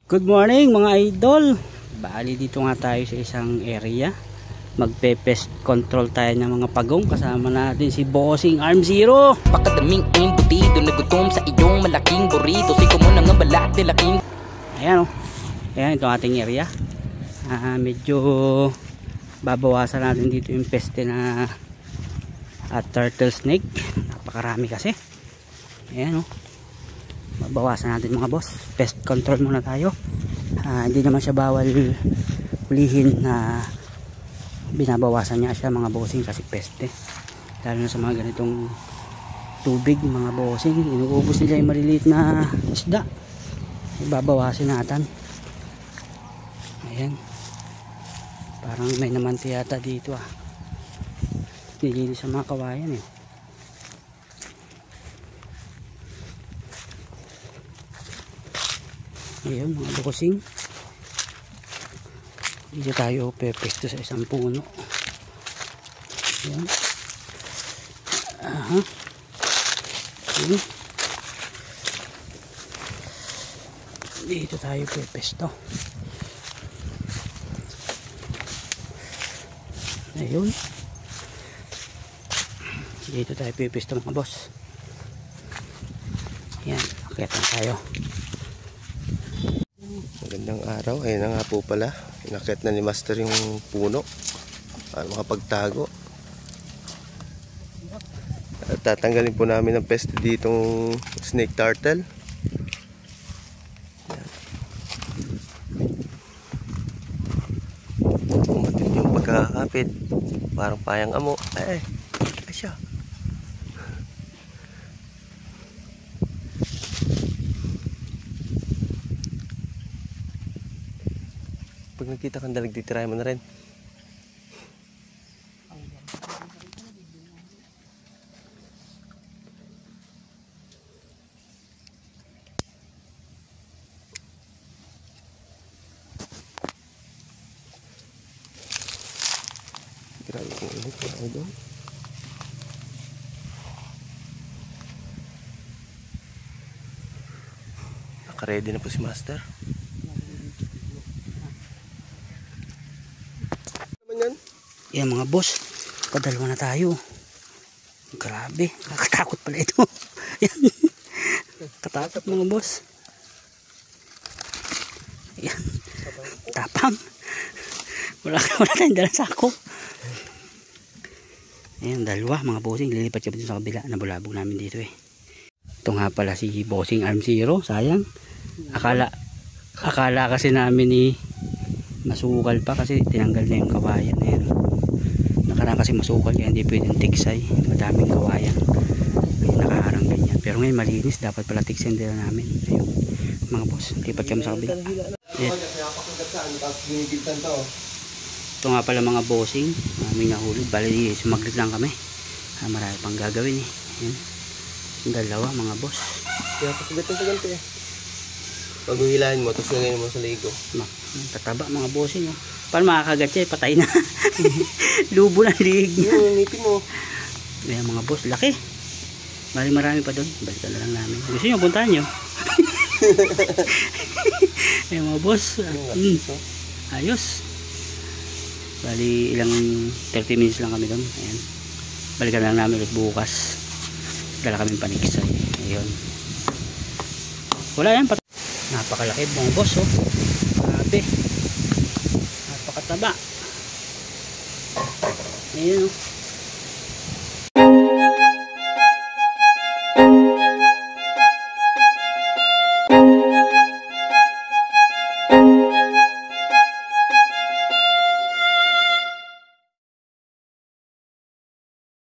Good morning mga idol. Bali dito nga tayo sa isang area. Magpe-pest control tayo ng mga pagong. Kasama natin si Bossing Arm Zero. Pakadaming embutido nagutom sa iyong malaking burrito. Siko mo na nga balat nila king. Ayan o. Ayan ito ating area. Medyo babawasan natin dito yung peste na turtle snake. Napakarami kasi. Ayan o. Babawasan natin mga boss. Pest control muna tayo. Hindi naman siya bawal hulihin na binabawasan niya siya mga bossing kasi peste. Lalo na sa mga ganitong tubig mga bossing. Inuubos nila yung maliliit na isda. Babawasin natin. Ayan. Parang may namanti yata dito Nilinis sa mga kawayan Ayun mga bossing, dito tayo pepesto sa isang puno. Ayan. Ayan. Dito tayo pepesto. Ayun. Dito tayo pepesto mga boss. Ayan, akyat na tayo. Magandang araw, ayun na nga po pala. Inakyat na ni Master yung puno para makapagtago. At tatanggalin po namin ang peste ditong snake turtle. Kumatin yung pagkakapit. Parang payang amo. Ay siya. Pag nakita kang dalag, titirahin mo na rin. Grabe kong init mga idol. Naka-ready na po si Master. Yan mga boss, kadalawa na tayo. Grabe, nakatakot pala ito. Yan. Katakot mga boss. Yan. Tapang. Wala tayong dalang sako. Ayan, dalawa mga bossing. Lilipat siya dito sa kabila. Nabulabog namin dito Ito nga pala si Bossing Arm Zero. Sayang. Akala kasi namin masukal pa kasi tinanggal na yung kawayan. Ayan. Nakaraan kasi masukal kaya hindi pwedeng tiksay. Madaming kawayan. Ayun, nakaharang ganyan. Pero ngayon malinis. Dapat pala tiksayin din namin. Ayun. Mga boss. Lipat kami sa kabila. Ayan. Ito nga pala mga bossing. May nahuli. Bali sumaglit lang kami. Marami pang gagawin Ayan. Dalawa mga boss. Kaya pagkagat ng tagal pag uhilahin mo, tapos lagay mo sa ligo. Tataba mga bossing Paano makakagat siya? Patay na. Lubo na liig niya. Ngipin mo. Ayan mga boss. Laki. Marami pa doon. Balikan na lang namin. Gusto nyo puntahan nyo? Ayan mga boss. Ayos. Bali ilang 30 minutes lang kami doon. Ayan. Balikan lang namin ulit bukas. Dala kami paniksay. Ayun. Wala yan. Napakalaki mga boss Grabe. Napakataba. Ayun